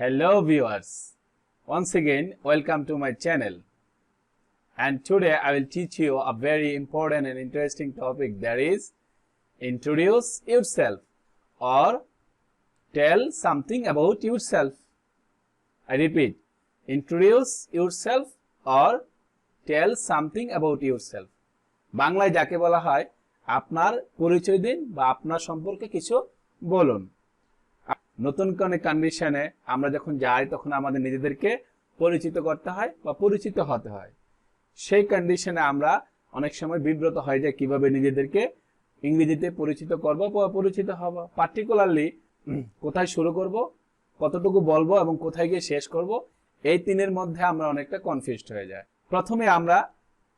Hello viewers, once again welcome to my channel, and today I will teach you a very important and interesting topic, that is introduce yourself or tell something about yourself. I repeat, introduce yourself or tell something about yourself. বাংলায় যাকে বলা হয় আপনার পরিচয় দিন বা আপনার সম্পর্কে কিছু বলুন। নতুন কোনো কন্ডিশনে আমরা যখন যাই তখন আমাদের নিজেদেরকে পরিচিত করতে হয় বা পরিচিত হতে হয়। সেই কন্ডিশনে আমরা অনেক সময় বিব্রত হয়ে যাই কিভাবে নিজেদেরকে ইংরেজিতে পরিচিত করব বা পরিচিত হব, পার্টিকুলারলি কোথায় শুরু করব, কতটুকু বলবো এবং কোথায় গিয়ে শেষ করব, এই তিনের মধ্যে আমরা অনেকটা কনফিউজড হয়ে যাই। প্রথমে আমরা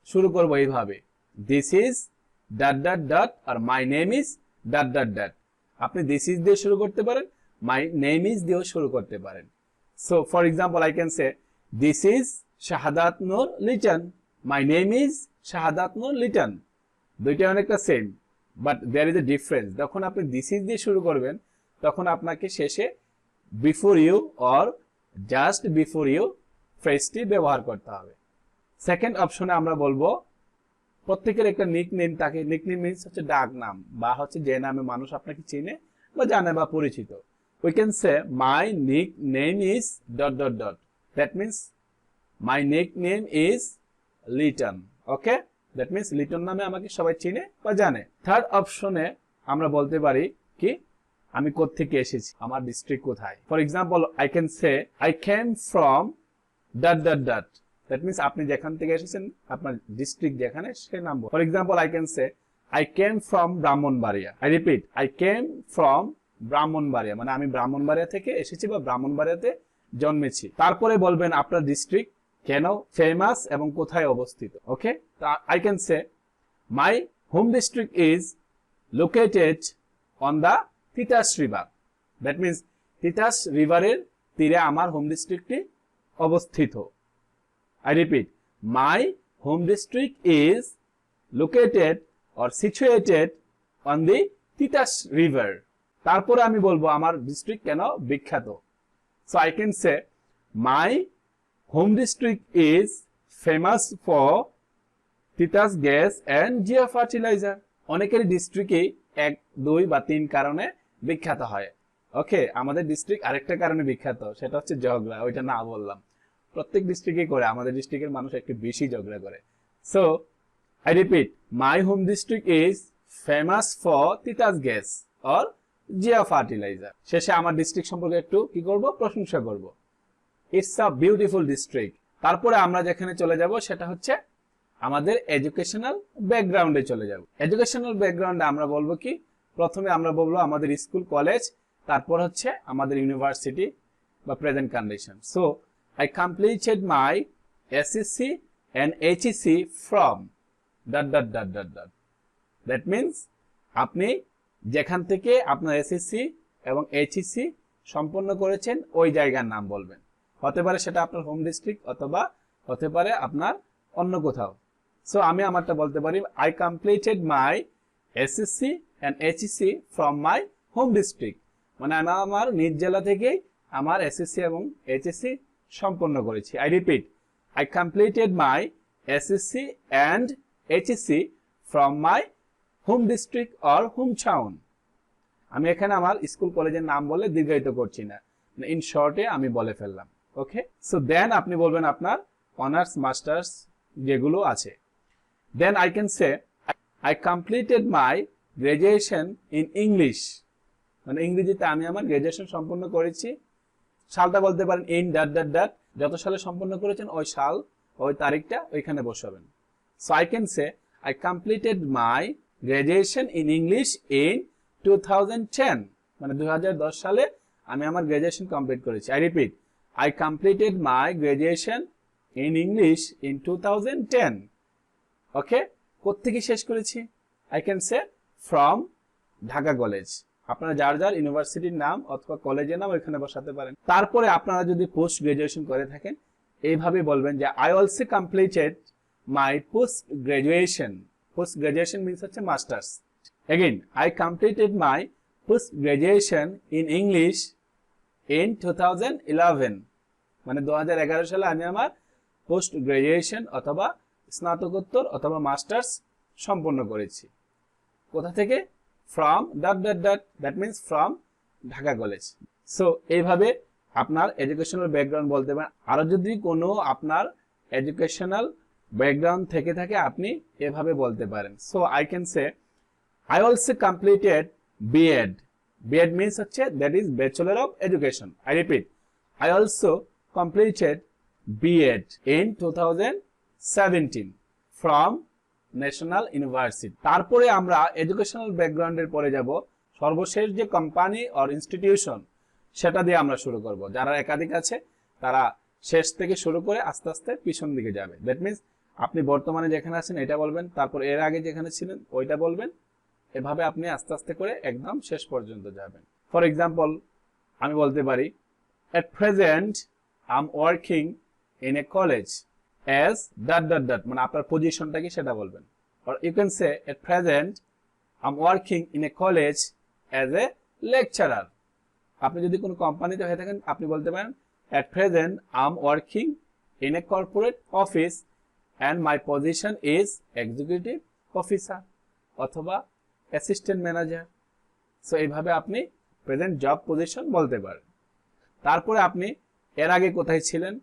শুরু করব এইভাবে, this is dot dot dot আর my name is dot dot dot. আপনি দিস ইজ দিয়ে শুরু করতে পারেন, my name is দিয়েও শুরু করতে পারেন। So for example I can say this is shahadat Nur Litan, my name is shahadat Nur Litan। দুইটা অনেকটা same, but there is a difference। যখন আপনি this is দিয়ে শুরু করবেন তখন আপনাকে শেষে before you or just before you ফ্রেজটি ব্যবহার করতে হবে। সেকেন্ড অপশনে আমরা বলবো প্রত্যেকের একটা নিকনেম থাকে। নিকনেম মিন্স হচ্ছে ডাক নাম বা হচ্ছে যে নামে মানুষ আপনাকে চিনে বা জানে বা পরিচিত। We can say my nickname is dot dot dot. That means my nickname is Litan. Okay? That means Litan নামে আমাকে সবাই চিনে বা জানে। থার্ড অপশনে আমরা বলতে পারি কি আমি কোথা থেকে এসেছি, আমার ডিস্ট্রিক্ট কোথায়। For example I can say I came from dot dot dot. That means আপনি যেখান থেকে এসেছেন আপনার ডিস্ট্রিক্ট যেখানে সেই নাম। For example I can say I came from Brahmanbaria. I repeat, I came from Brahmanbaria, মানে আমি ব্রাহ্মণবাড়িয়া থেকে এসেছি বা ব্রাহ্মণবাড়িয়াতে জন্মেছি। তারপরে বলবেন আপনার ডিস্ট্রিক্ট কেন ফেমাস এবং কোথায় অবস্থিত। Okay, I can say my home district is located on the Titas river. That means Titas রিভারের তীরে আমার হোম ডিস্ট্রিক্টটি অবস্থিত। I repeat, my home district is located or situated on the Titas river. তারপরে আমি বলবো আমার ডিস্ট্রিক্ট কেন বিখ্যাত। So I can say my home district is famous for Titas gas and Zia fertiliser. অনেকের ডিস্ট্রিক্টই 1, 2 বা 3 কারণে বিখ্যাত হয়। ওকে, আমাদের ডিস্ট্রিক্ট আরেকটা কারণে বিখ্যাত, সেটা হচ্ছে ঝগড়া। ওইটা না বললাম, প্রত্যেক ডিস্ট্রিক্টই করে, আমাদের ডিস্ট্রিক্টের মানুষ একটু বেশি ঝগড়া করে। So I repeat, my home district is famous for Titas gas or Jio fertiliser. শেষে আমার ডিস্ট্রিক্ট সম্পর্কে একটু কি করব, প্রশংসা করব। It's a beautiful district. তারপরে আমরা যেখানে চলে যাব সেটা হচ্ছে আমাদের এডুকেশনাল ব্যাকগ্রাউন্ডে চলে যাব। এডুকেশনাল ব্যাকগ্রাউন্ডে আমরা বলবো কি, প্রথমে আমরা বলবো আমাদের স্কুল কলেজ, তারপর হচ্ছে আমাদের ইউনিভার্সিটি বা present condition. So I completed my SSC and HSC from dot dot dot dot dot. That means আপনি যেখান থেকে আপনার এসএসসি এবং এইচএসসি সম্পন্ন করেছেন ওই জায়গার নাম বলবেন। হতে পারে সেটা আপনার হোম ডিস্ট্রিক্ট অথবা হতে পারে আপনার অন্য কোথাও। সো আমি আমারটা বলতে পারি, I completed my SSC and HSC from my home district, মানে আমি আমার নিজ জেলা থেকেই আমার এসএসসি এবং এইচএসসি সম্পন্ন করেছি। I repeat, I completed my SSC and HSC from my home district or home town. আমি এখানে আমার স্কুল কলেজের নাম বলে দীর্ঘায়িত করছি না, ইন শর্টে আমি বলে ফেললাম। ওকে, সো দেন আপনি বলবেন আপনার অনার্স মাস্টার্স যেগুলো আছে। Then I can say I completed my graduation in English, মানে ইংরেজিতে আমি আমার গ্রাজুয়েশন সম্পন্ন করেছি। সালটা বলতে পারেন ইন ডট ডট ডট, যত সালে সম্পন্ন করেছেন ওই সাল ওই তারিখটা ওইখানে বসাবেন। So I can say I completed my graduation in English in 2010, মানে 2010 সালে আমি আমার গ্রাজুয়েশন কমপ্লিট করেছি। I repeat, I completed my graduation in English in 2010। ওকে, কোত্থেকে শেষ করেছি? I can say from Dhaka college. আপনারা যার যার ইউনিভার্সিটির নাম অথবা কলেজের নাম ওইখানে বসাতে পারেন। তারপরে আপনারা যদি পোস্ট গ্রাজুয়েশন করে থাকেন এইভাবে বলবেন যে I also completed my post graduation. Post graduation means হচ্ছে masters. Again, I completed my post graduation in English in 2011 মানে 2011 সালে আমি আমার পোস্ট গ্রাজুয়েশন অথবা স্নাতকোত্তর অথবা মাস্টার্স সম্পন্ন করেছি। কোথা থেকে? From dot dot dot, that means from Dhaka college. So এইভাবে আপনার এডুকেশনাল ব্যাকগ্রাউন্ড বলতে পারেন। আরো যদি কোনো আপনার এডুকেশনাল ব্যাকগ্রাউন্ড থেকে থাকে আপনি এভাবে বলতে পারেন। So I can say I also completed B.Ed. B.Ed means হচ্ছে that is Bachelor of Education. I repeat, I also completed B.Ed in 2017 from National University. তারপরে আমরা এডুকেশনাল ব্যাকগ্রাউন্ডের পরে যাব সর্বশেষ যে কোম্পানি অর ইনস্টিটিউশন সেটা দিয়ে আমরা শুরু করব। যারা একাধিক আছে তারা শেষ থেকে শুরু করে আস্তে আস্তে পিছন দিকে যাবে। দ্যাট মিন্স আপনি বর্তমানে যেখানে আছেন এটা বলবেন, তারপর এর আগে যেখানে ছিলেন ওইটা বলবেন, এভাবে আপনি আস্তে আস্তে করে একদম শেষ পর্যন্ত যাবেন। ফর এক্সাম্পল আমি বলতে পারি at present I'm working in a college as dot dot dot, মানে আপনার পজিশনটা কি সেটা বলবেন। or you can say at present I'm working in a college as a lecturer. আপনি যদি কোনো কোম্পানিতে হয়ে থাকেন আপনি বলতে পারেন at present I'm working in a corporate office and my position is executive officer অথবা অ্যাসিস্ট্যান্ট ম্যানেজার। সো এইভাবে আপনি প্রেজেন্ট জব পজিশন বলতে পারেন। তারপরে আপনি এর আগে কোথায় ছিলেন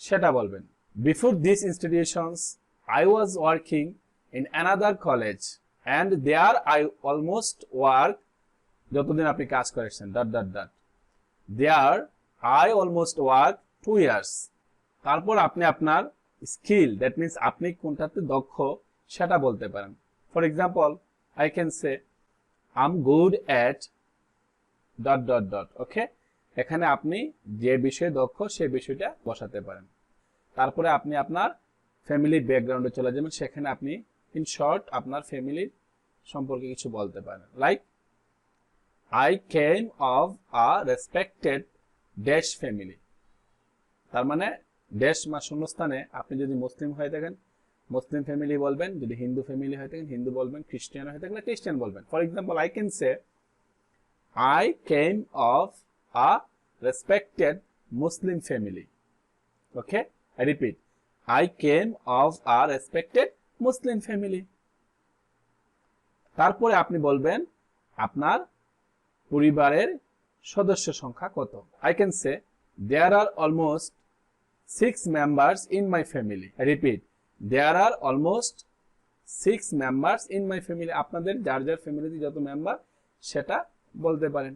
সেটা বলবেন। Before this institutions I was working in another college and there I almost work, যতদিন আপনি কাজ করেছেন dot dot dot, there I almost work 2 years। তারপর আপনি আপনার স্কিল, দ্যাট মিন্স আপনি কোনটাতে দক্ষ সেটা বলতে পারেন। For example I can say I'm good at dot dot dot. Okay, এখানে আপনি যে বিষয়ে দক্ষ সেই বিষয়টা বসাতে পারেন। তারপরে আপনি আপনার ফ্যামিলি ব্যাকগ্রাউন্ডে চলে যাবেন, সেখানে আপনি ইন শর্ট আপনার ফ্যামিলির সম্পর্কে কিছু বলতে পারেন। Like I came of a respected dash family। তার মানে ড্যাশ মা শূন্যস্থানে আপনি যদি মুসলিম হয়ে থাকেন মুসলিম ফ্যামিলি বলবেন, যদি হিন্দু ফ্যামিলি হয়ে থাকেন হিন্দু বলবেন, খ্রিস্টান হয়ে থাকলে খ্রিস্টান বলবেন। For example I can say I came of a respected Muslim family. Okay, I repeat, I came of a respected Muslim family. তারপরে আপনি বলবেন আপনার পরিবারের সদস্য সংখ্যা কত। I can say there are almost 6 members in my family. I repeat, there are almost 6 members in my family. আপনাদের যার যার ফ্যামিলিতে যত মেম্বার সেটা বলতে পারেন।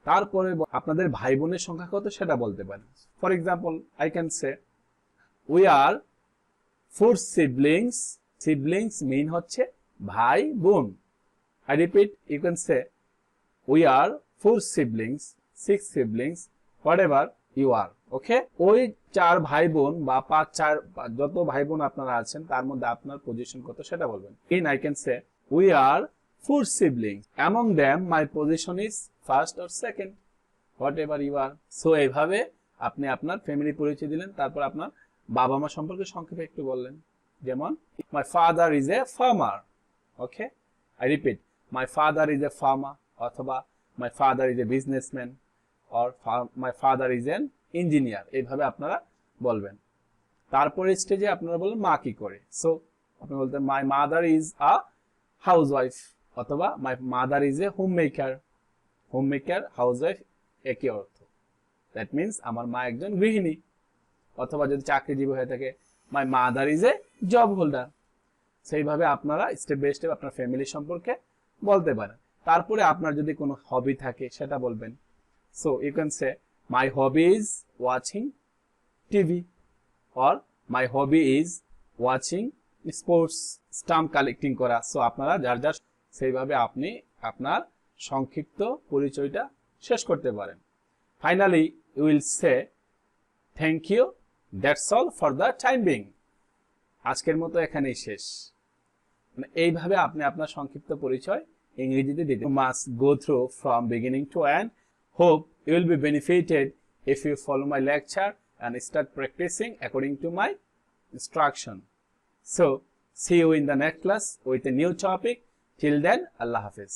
তারপরে আপনাদের ভাই বোনের সংখ্যা কত সেটা বলতে পারেন। For example I can say we are 4 siblings. Siblings mean হচ্ছে ভাই বোন। I repeat, you can say we are 4 siblings, 6 siblings, whatever you are. ওকে, ওই 4 ভাই বোন বা 5-4 যত ভাই বোন আপনারা আছেন তার মধ্যে আপনার পজিশন কত সেটা বলবেন। In I can say we are 4 siblings, among them my position is first or second, whatever you are. So এইভাবে আপনি আপনার ফ্যামিলি পরিচয় দিলেন, তারপর আপনার বাবা মা সম্পর্কে সংক্ষেপে একটু বললেন। যেমন my father is a farmer. Okay, I repeat, my father is a farmer অথবা my father is a businessman or my father is an engineer. এইভাবে আপনারা বলবেন। তারপরে স্টেজে আপনারা বলবেন মা কি করে। সো আপনি বলতেন my mother is a housewife অথবা my mother is a homemaker. Homemaker, housewife একই অর্থ। দ্যাট মিন্স আমার মা একজন গৃহিণী। অথবা যদি চাকরিজীবী হয়ে থাকে my mother is a job holder. সেইভাবে আপনারা স্টেপ বাই স্টেপ আপনার ফ্যামিলি সম্পর্কে বলতে পারেন। তারপরে আপনার যদি কোনো হবি থাকে সেটা বলবেন। So you can say my hobby is watching TV or my hobby is watching sports, stamp collecting করা। সো আপনারা যার যার সেইভাবে আপনি আপনার সংক্ষিপ্ত পরিচয়টা শেষ করতে পারেন। Finally you will say thank you, that's all for the time being. আজকের মতো এখানেই শেষ। মানে এইভাবে আপনি আপনার সংক্ষিপ্ত পরিচয় ইংরেজিতে দিতে must go through from beginning to end. Hope you will be benefited if you follow my lecture and start practicing according to my instruction. So, see you in the next class with a new topic. Till then, Allah Hafiz.